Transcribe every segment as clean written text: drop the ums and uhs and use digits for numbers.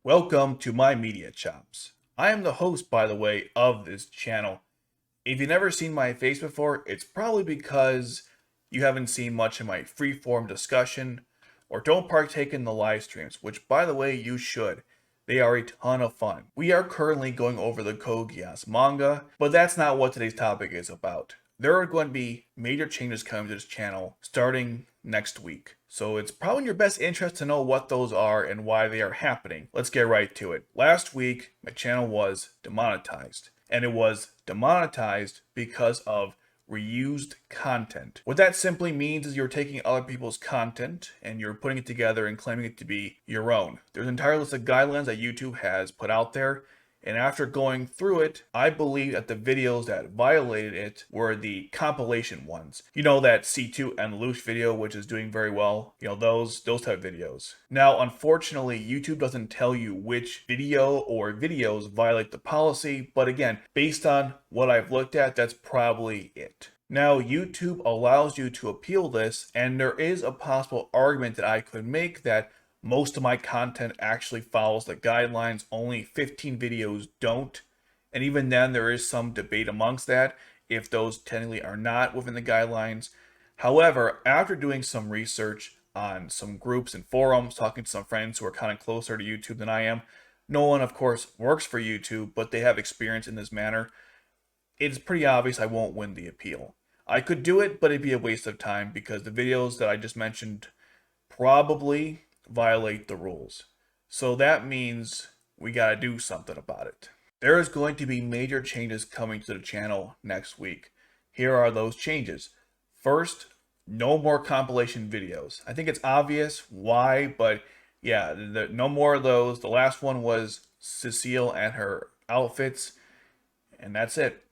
Welcome to my media chops. I am the host, by the way, of this channel. If you've never seen my face before, it's probably because you haven't seen much of my freeform discussion or don't partake in the live streams, which, by the way, you should. They are a ton of fun. We are currently going over the Geass manga, but that's not what today's topic is about. There are going to be major changes coming to this channel starting next week. So it's probably in your best interest to know what those are and why they are happening. Let's get right to it. Last week, my channel was demonetized. And it was demonetized because of reused content. What that simply means is you're taking other people's content and you're putting it together and claiming it to be your own. There's an entire list of guidelines that YouTube has put out there, and after going through it, I believe that the videos that violated it were the compilation ones. You know, that C2 and Lelouch video, which is doing very well. You know, those type of videos. Now, unfortunately, YouTube doesn't tell you which video or videos violate the policy, but again, based on what I've looked at, that's probably it. Now, YouTube allows you to appeal this, and there is a possible argument that I could make that most of my content actually follows the guidelines, only 15 videos don't. And even then, there is some debate amongst that if those technically are not within the guidelines. However, after doing some research on some groups and forums, talking to some friends who are kind of closer to YouTube than I am, no one, of course, works for YouTube, but they have experience in this manner. It's pretty obvious I won't win the appeal. I could do it, but it'd be a waste of time because the videos that I just mentioned probably violate the rules. So that means we gotta do something about it. There is going to be major changes coming to the channel next week. Here are those changes. First, no more compilation videos. I think it's obvious why, but yeah, no more of those. The last one was Cecile and her outfits, and that's it.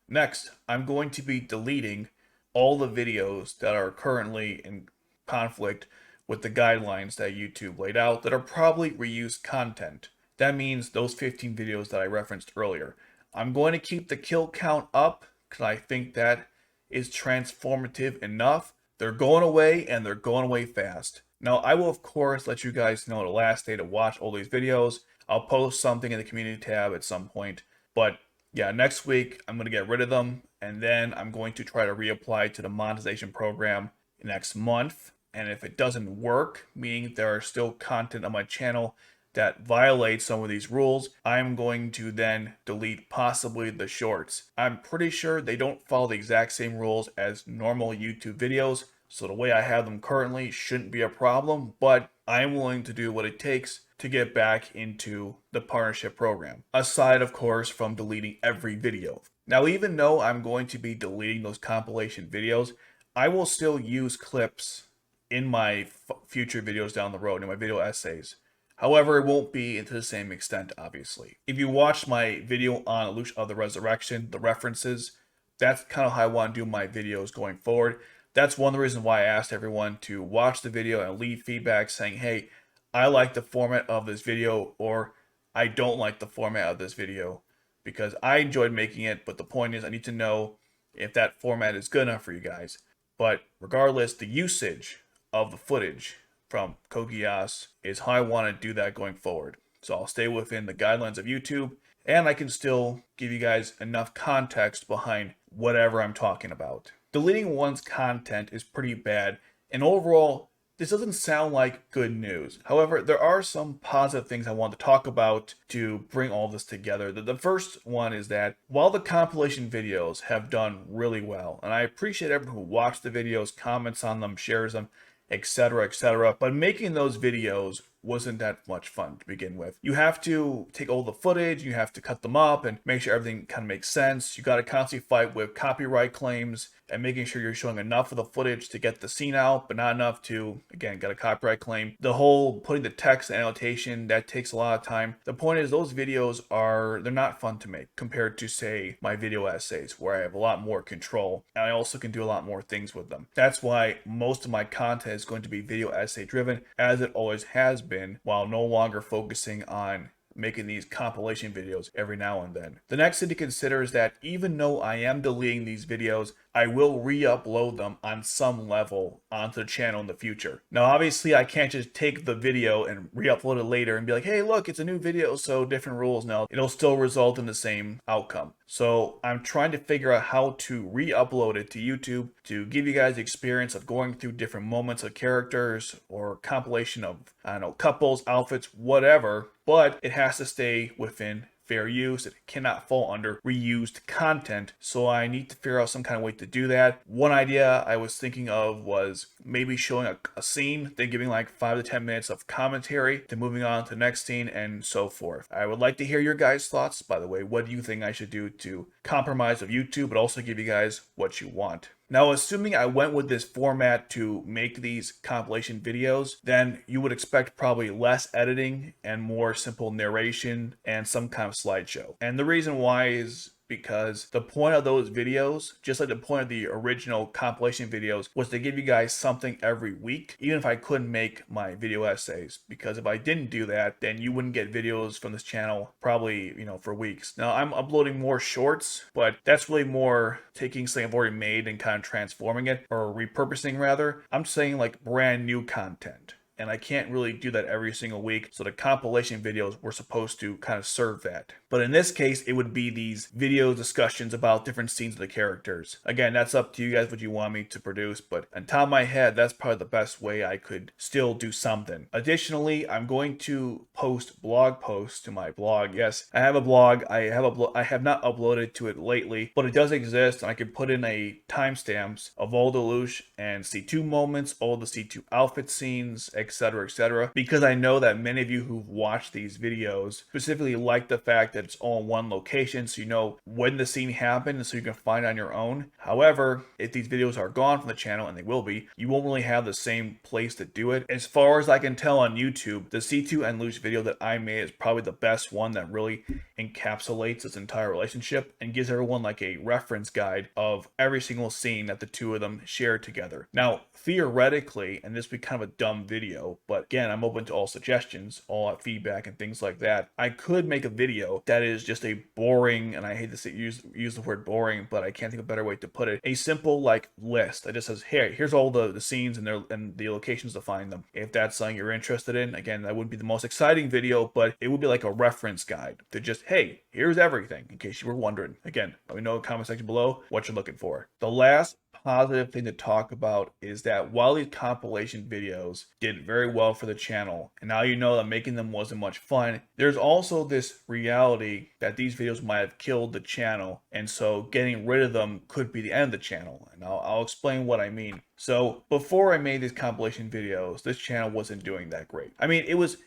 Next, I'm going to be deleting all the videos that are currently in conflict with the guidelines that YouTube laid out that are probably reused content. That means those 15 videos that I referenced earlier. I'm going to keep the kill count up because I think that is transformative enough. They're going away and they're going away fast. Now, I will of course let you guys know the last day to watch all these videos. I'll post something in the community tab at some point. But yeah, next week I'm going to get rid of them, and then I'm going to try to reapply to the monetization program next month. And if it doesn't work, meaning there are still content on my channel that violates some of these rules, I'm going to then delete possibly the shorts. I'm pretty sure they don't follow the exact same rules as normal YouTube videos, so the way I have them currently shouldn't be a problem, but I'm willing to do what it takes to get back into the partnership program. Aside, of course, from deleting every video. Now, even though I'm going to be deleting those compilation videos, I will still use clips in my future videos down the road, in my video essays. However, it won't be to the same extent, obviously. If you watched my video on Lelouch of the Resurrection, the references, that's kind of how I want to do my videos going forward. That's one of the reasons why I asked everyone to watch the video and leave feedback saying, hey, I like the format of this video, or I don't like the format of this video, because I enjoyed making it, but the point is I need to know if that format is good enough for you guys. But regardless, the usage of the footage from Geass is how I want to do that going forward. So I'll stay within the guidelines of YouTube, and I can still give you guys enough context behind whatever I'm talking about. Deleting one's content is pretty bad, and overall, this doesn't sound like good news. However, there are some positive things I want to talk about to bring all this together. The first one is that while the compilation videos have done really well, and I appreciate everyone who watched the videos, comments on them, shares them, etc., but making those videos wasn't that much fun to begin with. You have to take all the footage, you have to cut them up and make sure everything kind of makes sense. You got to constantly fight with copyright claims and making sure you're showing enough of the footage to get the scene out, but not enough to, again, get a copyright claim. The whole putting the text and annotation, that takes a lot of time. The point is those videos they're not fun to make compared to, say, my video essays, where I have a lot more control and I also can do a lot more things with them. That's why most of my content is going to be video essay driven, as it always has been, while no longer focusing on making these compilation videos every now and then. The next thing to consider is that even though I am deleting these videos, I will re-upload them on some level onto the channel in the future. Now, obviously, I can't just take the video and re-upload it later and be like, hey, look, it's a new video, so different rules. No, it'll still result in the same outcome. So I'm trying to figure out how to re-upload it to YouTube to give you guys the experience of going through different moments of characters or compilation of, I don't know, couples, outfits, whatever, but it has to stay within fair use. It cannot fall under reused content. So I need to figure out some kind of way to do that. One idea I was thinking of was maybe showing a scene, then giving like 5 to 10 minutes of commentary, then moving on to the next scene and so forth. I would like to hear your guys' thoughts, by the way. What do you think I should do to compromise with YouTube, but also give you guys what you want? Now, assuming I went with this format to make these compilation videos, then you would expect probably less editing and more simple narration and some kind of slideshow. And the reason why is because the point of those videos, just like the point of the original compilation videos, was to give you guys something every week, even if I couldn't make my video essays. Because if I didn't do that, then you wouldn't get videos from this channel probably, for weeks. Now, I'm uploading more shorts, but that's really more taking something I've already made and kind of transforming it, or repurposing rather. I'm saying like brand new content. And I can't really do that every single week. So the compilation videos were supposed to kind of serve that. But in this case, it would be these video discussions about different scenes of the characters. Again, that's up to you guys what you want me to produce. But on top of my head, that's probably the best way I could still do something. Additionally, I'm going to post blog posts to my blog. Yes, I have a blog. I have not uploaded to it lately, but it does exist. And I can put in a timestamps of all the Lush and C2 moments, all the C2 outfit scenes, etc., because I know that many of you who've watched these videos specifically like the fact that it's all in one location, so you know when the scene happened, so you can find it on your own. However, if these videos are gone from the channel, and they will be, you won't really have the same place to do it. As far as I can tell on YouTube, the C2 and Lush video that I made is probably the best one that really encapsulates this entire relationship and gives everyone like a reference guide of every single scene that the two of them share together. Now, theoretically, and this would be kind of a dumb video, but again, I'm open to all suggestions, all feedback and things like that. I could make a video that is just a boring, and I hate to say, use the word boring, but I can't think of a better way to put it, a simple like list that just says, hey, here's all the scenes and the locations to find them. If that's something you're interested in, again, that wouldn't be the most exciting video, but it would be like a reference guide to just, hey, here's everything, in case you were wondering. Again, let me know in the comment section below what you're looking for. The last positive thing to talk about is that while these compilation videos did very well for the channel, and now you know that making them wasn't much fun, there's also this reality that these videos might have killed the channel, and so getting rid of them could be the end of the channel, and I'll explain what I mean. So before I made these compilation videos, this channel wasn't doing that great. I mean, it was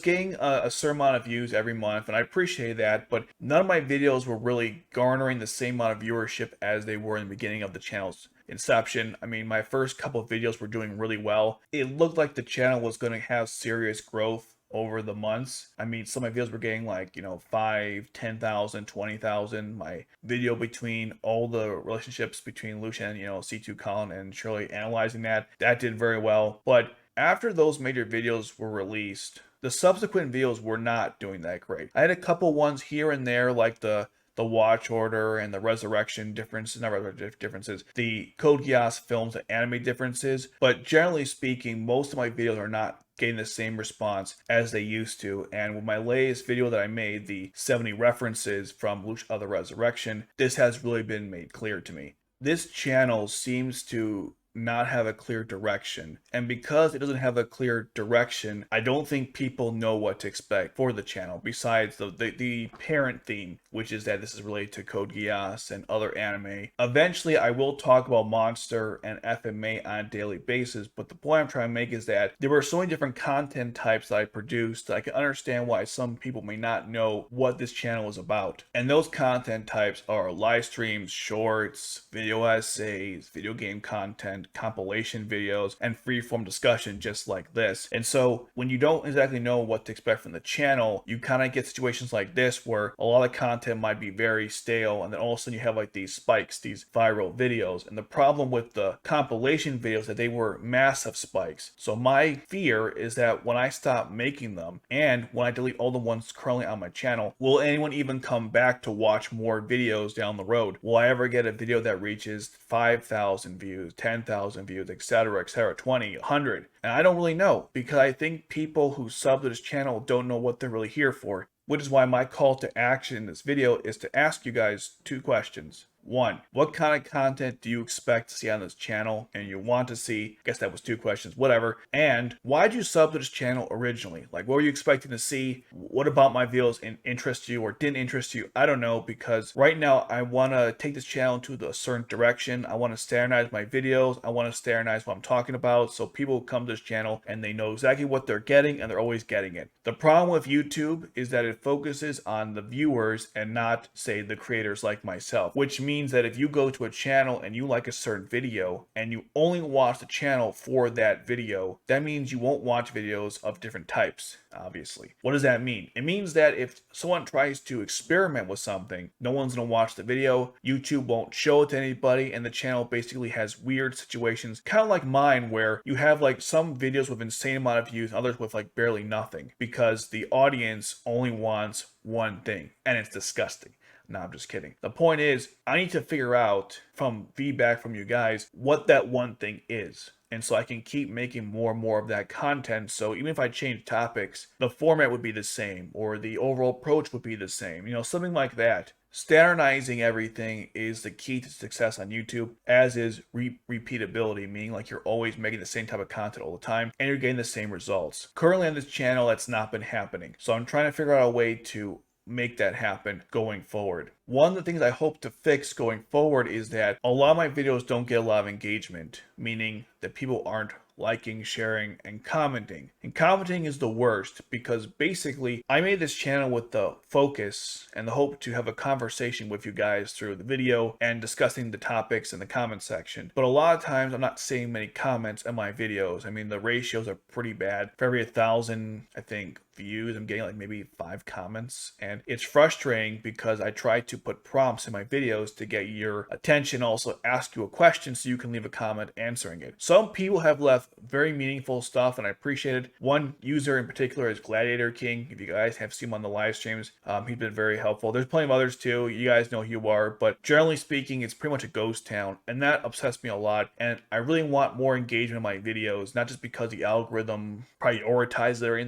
getting a certain amount of views every month, and I appreciate that, but none of my videos were really garnering the same amount of viewership as they were in the beginning of the channel's inception. I mean, my first couple of videos were doing really well. It looked like the channel was going to have serious growth over the months. I mean, some of my videos were getting like, 5, 10,000, 20,000. My video between all the relationships between Lush and, C2 Colin and Shirley, analyzing that did very well. But after those major videos were released, the subsequent videos were not doing that great. I had a couple ones here and there, like the watch order and the resurrection differences, not resurrection differences, the Code Geass films and anime differences, but generally speaking, most of my videos are not getting the same response as they used to. And with my latest video that I made, the 70 references from Lush of the Resurrection, this has really been made clear to me. This channel seems to not have a clear direction, and because it doesn't have a clear direction, I don't think people know what to expect for the channel besides the parent theme, which is that this is related to Code Geass and other anime. Eventually I will talk about Monster and FMA on a daily basis, but the point I'm trying to make is that there were so many different content types that I produced that I can understand why some people may not know what this channel is about. And those content types are live streams, shorts, video essays, video game content, and compilation videos and freeform discussion just like this. And so when you don't exactly know what to expect from the channel, you kind of get situations like this where a lot of content might be very stale, and then all of a sudden you have like these spikes, these viral videos. And the problem with the compilation videos that they were massive spikes. So my fear is that when I stop making them and when I delete all the ones currently on my channel, will anyone even come back to watch more videos down the road? Will I ever get a video that reaches 5,000 views, 10,000 views, etc., 20, 100? And I don't really know, because I think people who sub to this channel don't know what they're really here for, which is why my call to action in this video is to ask you guys 2 questions. 1, what kind of content do you expect to see on this channel and you want to see? I guess that was 2 questions, whatever. And why did you sub to this channel originally? Like, what were you expecting to see? What about my videos interest you or didn't interest you? I don't know, because right now I want to take this channel into a certain direction. I want to standardize my videos. I want to standardize what I'm talking about, so people come to this channel and they know exactly what they're getting, and they're always getting it. The problem with YouTube is that it focuses on the viewers and not, say, the creators like myself, which means that if you go to a channel and you like a certain video and you only watch the channel for that video, that means you won't watch videos of different types, obviously. What does that mean? It means that if someone tries to experiment with something, no one's gonna watch the video, YouTube won't show it to anybody, and the channel basically has weird situations, kind of like mine, where you have like some videos with insane amount of views, others with like barely nothing, because the audience only wants one thing, and it's disgusting. No, I'm just kidding. The point is, I need to figure out from feedback from you guys what that one thing is. And so I can keep making more and more of that content. So even if I change topics, the format would be the same, or the overall approach would be the same, something like that. Standardizing everything is the key to success on YouTube, as is repeatability, meaning like you're always making the same type of content all the time and you're getting the same results. Currently on this channel, that's not been happening. So I'm trying to figure out a way to make that happen going forward. One of the things I hope to fix going forward is that a lot of my videos don't get a lot of engagement, meaning that people aren't liking, sharing, and commenting. And commenting is the worst, because basically I made this channel with the focus and the hope to have a conversation with you guys through the video and discussing the topics in the comment section. But a lot of times I'm not seeing many comments in my videos. I mean, the ratios are pretty bad. For every 1,000, I think, views, I'm getting like maybe 5 comments, and it's frustrating because I try to put prompts in my videos to get your attention, also ask you a question so you can leave a comment answering it. Some people have left very meaningful stuff and I appreciate it. One user in particular is Gladiator King. If you guys have seen him on the live streams, he's been very helpful. There's plenty of others too. You guys know who you are, but generally speaking, it's pretty much a ghost town, and that upsets me a lot. And I really want more engagement in my videos, not just because the algorithm prioritizes it or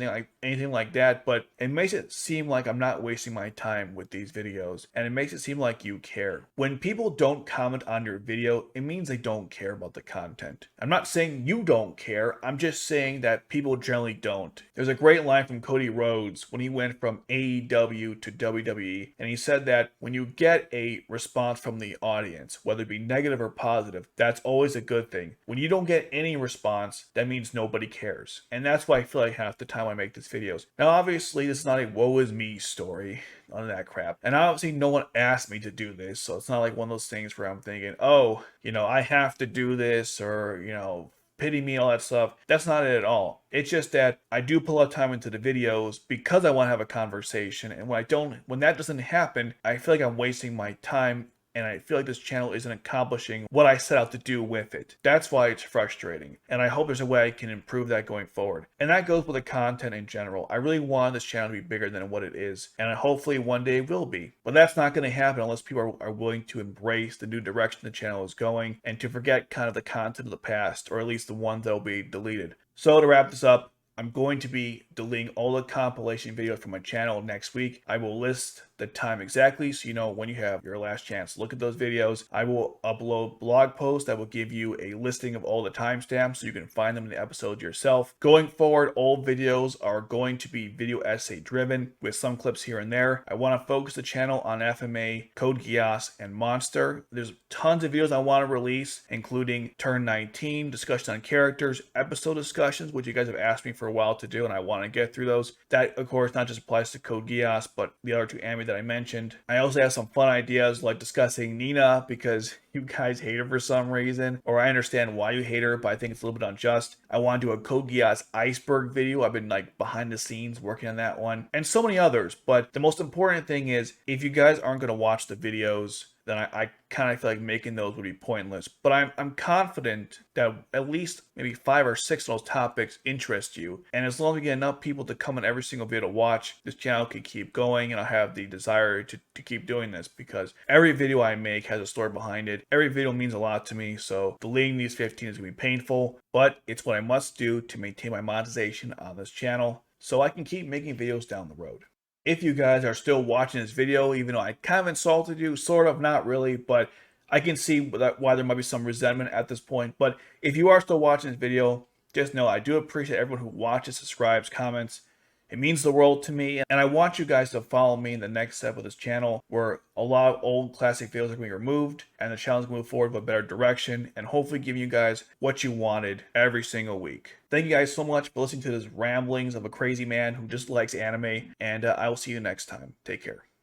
anything like that, but it makes it seem like I'm not wasting my time with these videos, and it makes it seem like you care. When people don't comment on your video, it means they don't care about the content. I'm not saying you don't care, I'm just saying that people generally don't. There's a great line from Cody Rhodes when he went from AEW to WWE, and he said that when you get a response from the audience, whether it be negative or positive, that's always a good thing. When you don't get any response, that means nobody cares. And that's why I feel like half the time I make these videos. Now, obviously, this is not a woe is me story. None of that crap. And obviously, no one asked me to do this, so it's not like one of those things where I'm thinking, oh, I have to do this, or, pity me, all that stuff. That's not it at all. It's just that I do put a lot of time into the videos because I want to have a conversation, and when that doesn't happen, I feel like I'm wasting my time, and I feel like this channel isn't accomplishing what I set out to do with it. That's why it's frustrating, and I hope there's a way I can improve that going forward. And that goes with the content in general. I really want this channel to be bigger than what it is, and hopefully one day it will be. But that's not going to happen unless people are willing to embrace the new direction the channel is going, and to forget kind of the content of the past, or at least the ones that will be deleted. So to wrap this up, I'm going to be deleting all the compilation videos from my channel next week. I will list the time exactly so you know when you have your last chance to look at those videos. I will upload blog posts that will give you a listing of all the timestamps so you can find them in the episode yourself. Going forward, all videos are going to be video essay driven with some clips here and there. I want to focus the channel on FMA, Code Geass, and Monster. There's tons of videos I want to release, including Turn 19, discussion on characters, episode discussions, which you guys have asked me for a while to do, and I want to get through those. That, of course, not just applies to Code Geass, but the other 2 anime that I mentioned. I also have some fun ideas like discussing Nina because you guys hate her for some reason, or I understand why you hate her, but I think it's a little bit unjust. I want to do a Code Geass iceberg video. I've been like behind the scenes working on that one, and so many others. But the most important thing is if you guys aren't going to watch the videos, then I kind of feel like making those would be pointless. But I'm confident that at least maybe 5 or 6 of those topics interest you. And as long as we get enough people to come in every single video to watch, this channel can keep going, and I have the desire to keep doing this because every video I make has a story behind it. Every video means a lot to me, so deleting these 15 is going to be painful, but it's what I must do to maintain my monetization on this channel so I can keep making videos down the road. If you guys are still watching this video, even though I kind of insulted you, sort of, not really, but I can see why there might be some resentment at this point. But if you are still watching this video, just know I do appreciate everyone who watches, subscribes, comments. It means the world to me, and I want you guys to follow me in the next step of this channel where a lot of old classic videos are going to be removed and the channel is going to move forward with a better direction and hopefully give you guys what you wanted every single week. Thank you guys so much for listening to this ramblings of a crazy man who just likes anime, and I will see you next time. Take care.